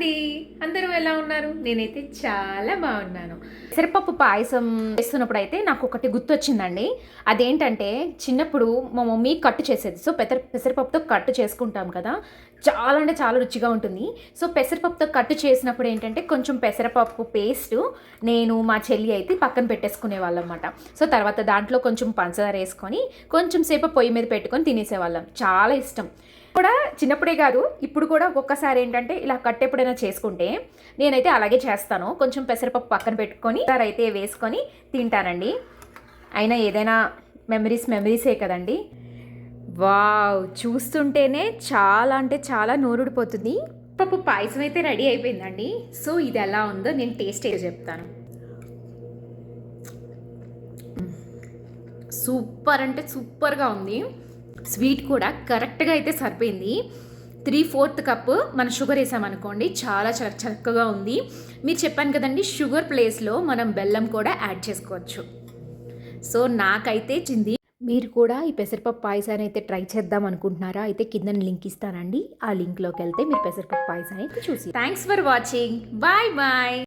అండి, అందరూ ఎలా ఉన్నారు? నేనైతే చాలా బాగున్నాను. పెసరపప్పు పాయసం చేస్తున్నప్పుడు అయితే నాకు ఒకటి గుర్తొచ్చిందండి. అదేంటంటే చిన్నప్పుడు మా మమ్మీ కట్టు చేసేది. సో పెసరపప్పుతో కట్టు చేసుకుంటాం కదా, చాలా అంటే చాలా రుచిగా ఉంటుంది. సో పెసరపప్పుతో కట్టు చేసినప్పుడు ఏంటంటే కొంచెం పెసరపప్పు పేస్ట్ నేను మా చెల్లి అయితే పక్కన పెట్టేసుకునే వాళ్ళం అన్నమాట. సో తర్వాత దాంట్లో కొంచెం పంచదార వేసుకొని కొంచెం సేపు పొయ్యి మీద పెట్టుకొని తినేసేవాళ్ళం. చాలా ఇష్టం. కూడా చిన్నప్పుడే కాదు, ఇప్పుడు కూడా ఒక్కొక్కసారి ఏంటంటే ఇలా కట్టు ఎప్పుడైనా చేసుకుంటే నేనైతే అలాగే చేస్తాను. కొంచెం పెసరపప్పు పక్కన పెట్టుకొని అయితే వేసుకొని తింటానండి. అయినా ఏదైనా మెమరీసే కదండి. వావ్, చూస్తుంటేనే చాలా అంటే చాలా నోరుడిపోతుంది. పప్పు పాయసం అయితే రెడీ అయిపోయిందండి. సో ఇది ఎలా ఉందో నేను టేస్ట్ అయితే చెప్తాను. సూపర్ అంటే సూపర్గా ఉంది. స్వీట్ కూడా కరెక్ట్గా అయితే సరిపోయింది. 3/4 కప్పు మన షుగర్ వేసామనుకోండి, చాలా చాలా చక్కగా ఉంది. మీరు చెప్పాను కదండి, షుగర్ ప్లేస్లో మనం బెల్లం కూడా యాడ్ చేసుకోవచ్చు. సో నాకైతే చింది. మీరు కూడా ఈ పెసరపప్పు పాయసాన్ని అయితే ట్రై చేద్దాం అనుకుంటున్నారా? అయితే కింద లింక్ ఇస్తానండి. ఆ లింక్లోకి వెళ్తే మీరు పెసరపప్పు పాయసాన్ని చూసి. Thanks for watching. Bye bye.